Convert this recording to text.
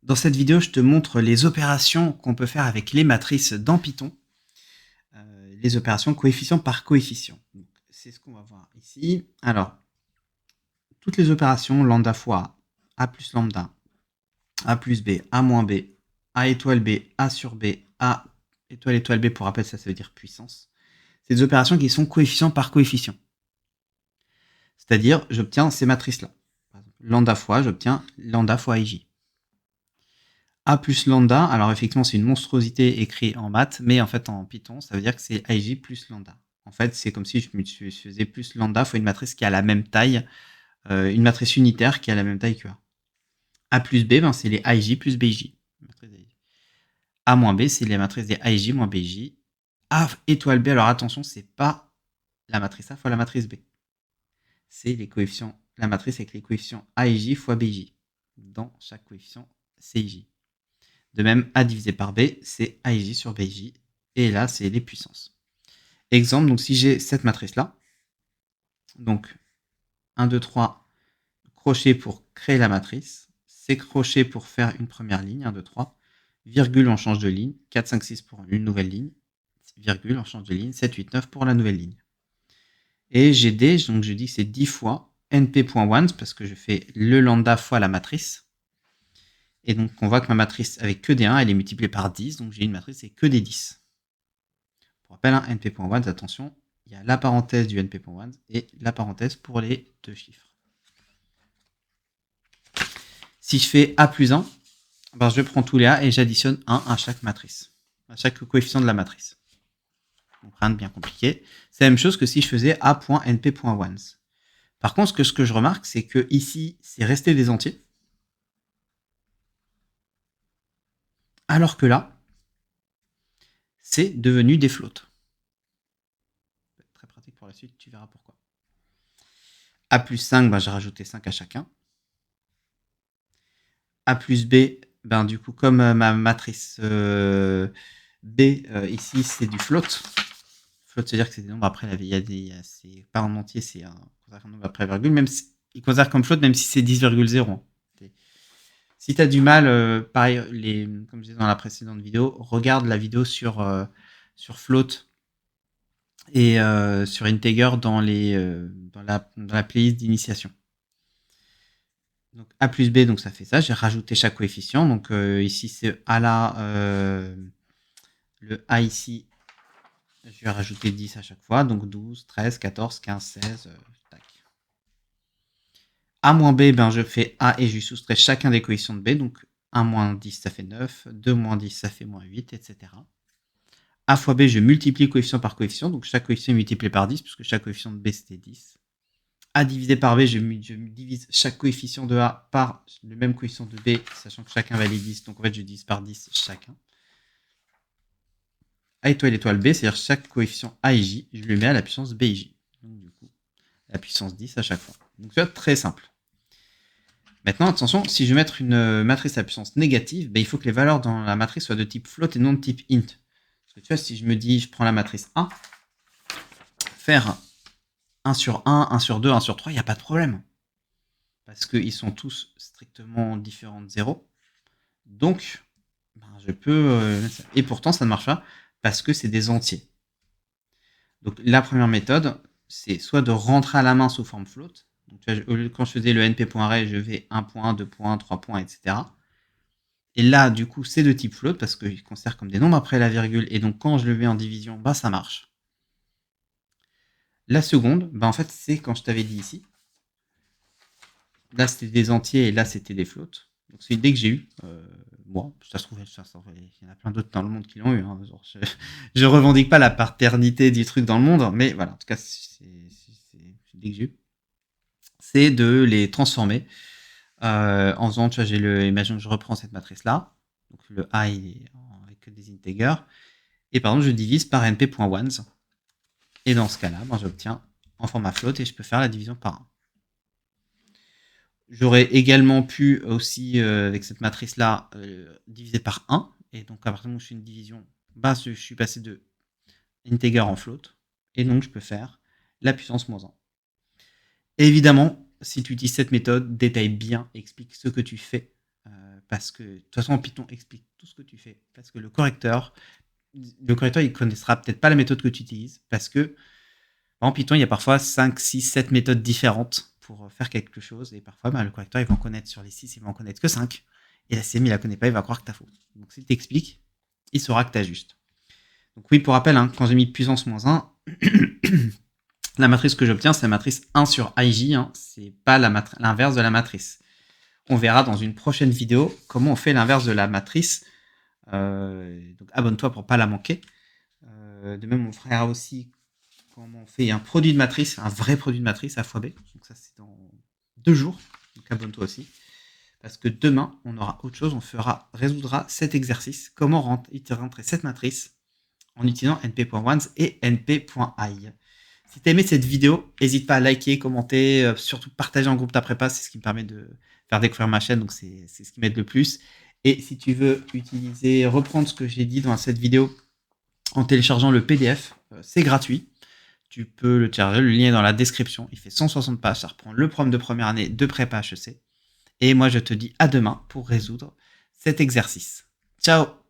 Dans cette vidéo, je te montre les opérations qu'on peut faire avec les matrices dans Python, les opérations coefficient par coefficient. C'est ce qu'on va voir ici. Alors, toutes les opérations, lambda fois A plus lambda, A plus B, A moins B, A étoile B, A sur B, A étoile B, pour rappel, ça veut dire puissance. C'est des opérations qui sont coefficient par coefficient. C'est-à-dire, j'obtiens ces matrices-là. Lambda fois, j'obtiens lambda fois IJ. A plus lambda, alors effectivement c'est une monstruosité écrite en maths, mais en fait en Python ça veut dire que c'est IJ plus lambda. En fait c'est comme si je faisais plus lambda fois une matrice qui a la même taille, une matrice unitaire qui a la même taille que A. A plus B, ben, c'est les IJ plus BJ. A moins B, c'est les matrices des IJ moins BJ. A étoile B, alors attention, c'est pas la matrice A fois la matrice B. C'est les coefficients, la matrice avec les coefficients AIJ fois BJ. Dans chaque coefficient CIJ. De même, A divisé par B, c'est AIJ sur BJ. Et là, c'est les puissances. Exemple, donc si j'ai cette matrice-là, donc 1, 2, 3, crochet pour créer la matrice, c'est crochet pour faire une première ligne, 1, 2, 3, virgule, on change de ligne, 4, 5, 6 pour une nouvelle ligne, virgule, on change de ligne, 7, 8, 9 pour la nouvelle ligne. Et j'ai D, donc je dis que c'est 10 fois np.1, parce que je fais le lambda fois la matrice. Et donc, on voit que ma matrice avec que des 1, elle est multipliée par 10, donc j'ai une matrice avec que des 10. Pour rappel, hein, np.1, attention, il y a la parenthèse du np.1 et la parenthèse pour les deux chiffres. Si je fais A plus 1, ben je prends tous les A et j'additionne 1 à chaque matrice, à chaque coefficient de la matrice. Donc rien de bien compliqué. C'est la même chose que si je faisais A.np.1. Par contre, ce que je remarque, c'est que ici, c'est resté des entiers. Alors que là, c'est devenu des flottes. Très pratique pour la suite, tu verras pourquoi. A plus 5, ben, j'ai rajouté 5 à chacun. A plus B, ben, du coup, comme ma matrice B, ici, c'est du float. Float, c'est-à-dire que c'est des nombres après la c'est pas en entier, c'est un nombre après la virgule, même si, il considère comme float, même si c'est 10,0. Si tu as du mal, pareil, comme je disais dans la précédente vidéo, regarde la vidéo sur float et sur integer dans la playlist d'initiation. Donc A plus B, donc ça fait ça. J'ai rajouté chaque coefficient. Donc ici, c'est A là, le A ici, je vais rajouter 10 à chaque fois. Donc 12, 13, 14, 15, 16, tac. A moins B, ben, je fais A et je lui soustrais chacun des coefficients de B. Donc 1 moins 10, ça fait 9. 2 moins 10, ça fait moins 8, etc. A fois B, je multiplie coefficient par coefficient. Donc chaque coefficient est multiplié par 10, puisque chaque coefficient de B, c'était 10. A divisé par B, je divise chaque coefficient de A par le même coefficient de B, sachant que chacun valait 10. Donc en fait, je divise par 10 chacun. A étoile B, c'est-à-dire chaque coefficient A et J, je le mets à la puissance B et J. Donc du coup, la puissance 10 à chaque fois. Donc c'est très simple. Maintenant, attention, si je veux mettre une matrice à puissance négative, ben, il faut que les valeurs dans la matrice soient de type float et non de type int. Parce que tu vois, si je me dis, je prends la matrice A, faire 1 sur 1, 1 sur 2, 1 sur 3, il n'y a pas de problème. Parce qu'ils sont tous strictement différents de 0. Donc, ben, je peux... et pourtant, ça ne marche pas parce que c'est des entiers. Donc, la première méthode, c'est soit de rentrer à la main sous forme float. Donc, tu vois, quand je faisais le np.array, je vais 1 point, 2 points, 3 points, etc. Et là, du coup, c'est de type float parce qu'ils considèrent comme des nombres après la virgule. Et donc, quand je le mets en division, bah, ça marche. La seconde, bah, en fait, c'est quand je t'avais dit ici. Là, c'était des entiers et là, c'était des floats. Donc, c'est une idée que j'ai eue. Moi, ça se trouve, il y en a plein d'autres dans le monde qui l'ont eu. Hein. Genre, je revendique pas la paternité du truc dans le monde, mais voilà, en tout cas, c'est une idée que j'ai eue. C'est de les transformer en faisant, tu vois, imagine que je reprends cette matrice-là. Donc, le A, il est avec des integers. Et par exemple, je divise par np.ones. Et dans ce cas-là, ben, j'obtiens en format float et je peux faire la division par 1. J'aurais également pu aussi, avec cette matrice-là, diviser par 1. Et donc, à partir du moment où je fais une division, bah, je suis passé de integer en float. Et donc, je peux faire la puissance moins 1. Et évidemment, si tu utilises cette méthode, détaille bien, explique ce que tu fais. parce que de toute façon, Python explique tout ce que tu fais. Parce que le correcteur, il connaîtra peut-être pas la méthode que tu utilises. Parce que en Python, il y a parfois 5, 6, 7 méthodes différentes pour faire quelque chose. Et parfois, le correcteur, il va en connaître sur les 6, il va en connaître que 5. Et la CM, il la connaît pas, il va croire que tu as faux. Donc s'il t'explique, il saura que tu ajustes. Donc oui, pour rappel, quand j'ai mis puissance moins 1, la matrice que j'obtiens, c'est la matrice 1 sur IJ. C'est pas l'inverse de la matrice. On verra dans une prochaine vidéo comment on fait l'inverse de la matrice. Donc abonne-toi pour pas la manquer. De même, on fera aussi comment on fait un produit de matrice, un vrai produit de matrice A fois B. Donc ça, c'est dans 2 jours. Donc abonne-toi aussi. Parce que demain, on aura autre chose. On résoudra cet exercice. Comment rentrer cette matrice en utilisant np.ones et np.i. Si tu as aimé cette vidéo, n'hésite pas à liker, commenter, surtout partager en groupe ta prépa. C'est ce qui me permet de faire découvrir ma chaîne. Donc c'est ce qui m'aide le plus. Et si tu veux reprendre ce que j'ai dit dans cette vidéo en téléchargeant le PDF, c'est gratuit. Tu peux le télécharger, le lien est dans la description. Il fait 160 pages, ça reprend le programme de première année de prépa HEC. Et moi, je te dis à demain pour résoudre cet exercice. Ciao!